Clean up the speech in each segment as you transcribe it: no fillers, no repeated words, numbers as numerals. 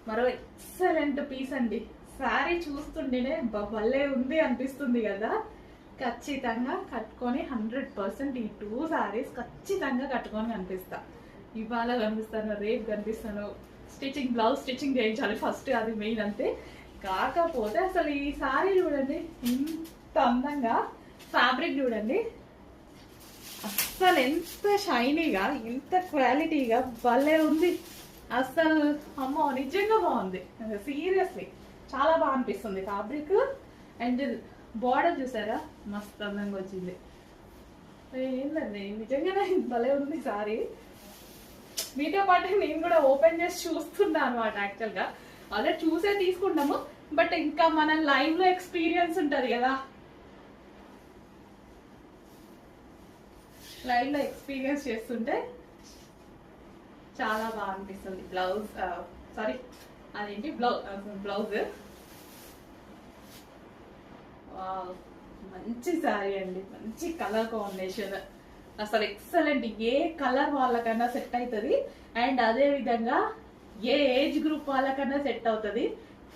మరో excellent piece అండి. శారీ చూస్తుంటేనే భలే ఉంది అనిపిస్తుంది కదా. ఖచ్చితంగా కట్టుకొని 100% ఈ 2 శారీస్ ఖచ్చితంగా కట్టుకొని కనిపిస్తా. ఇవాళ కనిపిస్తాను, రేపు కనిపిస్తాను. స్టిచ్చింగ్, బ్లౌజ్ స్టిచ్చింగ్ చేయించాలి ఫస్ట్, అది మెయిన్ అంతే. కాకపోతే అసలు ఈ శారీ చూడండి ఎంత అందంగా, ఫ్యాబ్రిక్ చూడండి అస్సలు ఎంత షైనీగా, ఎంత క్వాలిటీగా భలే ఉంది అస్సలు. అమ్మో నిజంగా బాగుంది, సీరియస్లీ చాలా బాగా అనిపిస్తుంది ఫ్యాబ్రిక్. అండ్ బార్డర్ చూసారా మస్తు అందంగా వచ్చింది. ఏంటండి నిజంగానే భలే ఉంది సారీ. మీతో పాటు నేను కూడా ఓపెన్ చేసి చూస్తున్నా అనమాట. యాక్చువల్గా అదే చూసే తీసుకుంటాము, బట్ ఇంకా మన లైవ్ లో ఎక్స్పీరియన్స్ ఉంటుంది కదా, లైవ్ లో ఎక్స్పీరియన్స్ చేస్తుంటే చాలా బాగా అనిపిస్తుంది. బ్లౌజ్ సారీ అదేంటి బ్లౌజ్ మంచి శారీ అండి, మంచి కలర్ కాంబినేషన్ అసలు ఎక్సలెంట్. ఏ కలర్ వాళ్ళకన్నా సెట్ అవుతుంది. అండ్ అదే విధంగా ఏ ఏజ్ గ్రూప్ వాళ్ళకన్నా సెట్ అవుతుంది.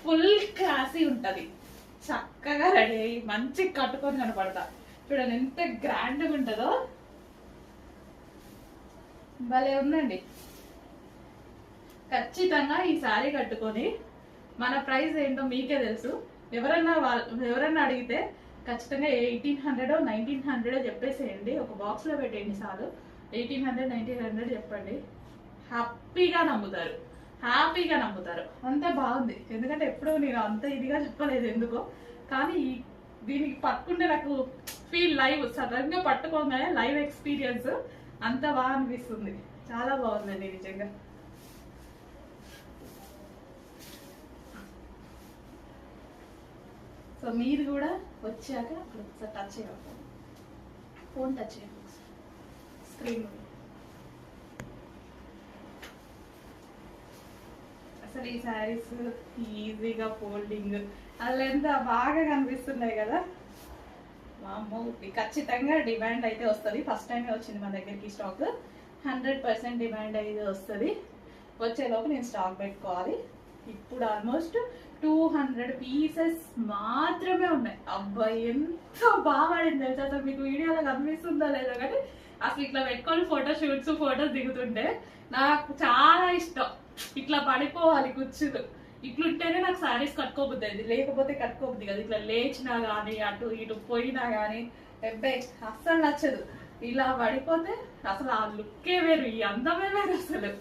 ఫుల్ క్లాసీ ఉంటుంది, చక్కగా రెడీ అయ్యి మంచి కట్టుకొని కనపడతా. చూడండి ఎంత గ్రాండ్గా ఉంటుందో, భలే ఉందండి. ఖచ్చితంగా ఈ శారీ కట్టుకొని మన ప్రైస్ ఏంటో మీకే తెలుసు. ఎవరన్నా అడిగితే ఖచ్చితంగా 1800 1900 చెప్పేసేయండి. ఒక బాక్స్లో పెట్టేయండి చాలు. 1800 1900 చెప్పండి, హ్యాపీగా నమ్ముతారు, హ్యాపీగా నమ్ముతారు. అంత బాగుంది. ఎందుకంటే ఎప్పుడు నేను అంత ఇదిగా చెప్పలేదు ఎందుకో, కానీ దీనికి పట్టుకుంటే నాకు ఫీల్ లైవ్, సడన్గా పట్టుకోగానే లైవ్ ఎక్స్పీరియన్స్ అంత బాగా అనిపిస్తుంది. చాలా బాగుందండి నిజంగా. సో మీరు కూడా వచ్చాక ఒకసారి టచ్ చేయాలి, ఫోన్ టచ్ చేయాలి స్క్రీన్. అసలు ఈ శారీస్ ఈజీగా ఫోల్డింగ్ అలా ఎంత బాగా కనిపిస్తున్నాయి కదా. మామూ ఖచ్చితంగా డిమాండ్ అయితే వస్తుంది. ఫస్ట్ టైమే వచ్చింది మన దగ్గరికి స్టాక్. 100% డిమాండ్ అయితే వస్తుంది. వచ్చేలోపు నేను స్టాక్ పెట్టుకోవాలి. ఇప్పుడు ఆల్మోస్ట్ 200 పీసెస్ మాత్రమే ఉన్నాయి. అబ్బాయి ఎంత బాగా పడింది తెలుసా. అసలు మీకు వీడియోలో కనిపిస్తుందా లేదా కానీ అసలు ఇట్లా పెట్టుకొని ఫొటోస్ దిగుతుంటే నాకు చాలా ఇష్టం. ఇట్లా పడిపోవాలి కుర్చీలు, ఇట్లుంటేనే నాకు శారీస్ కట్టుకోబుద్ది అయింది, లేకపోతే కట్టుకోబుద్ది కదా. ఇట్లా లేచినా కానీ అటు ఇటు పోయినా కానీ అబ్బాయి అస్సలు నచ్చదు. ఇలా పడిపోతే అసలు ఆ లుక్కే వేరు, ఈ అందమే వేరు అసలు.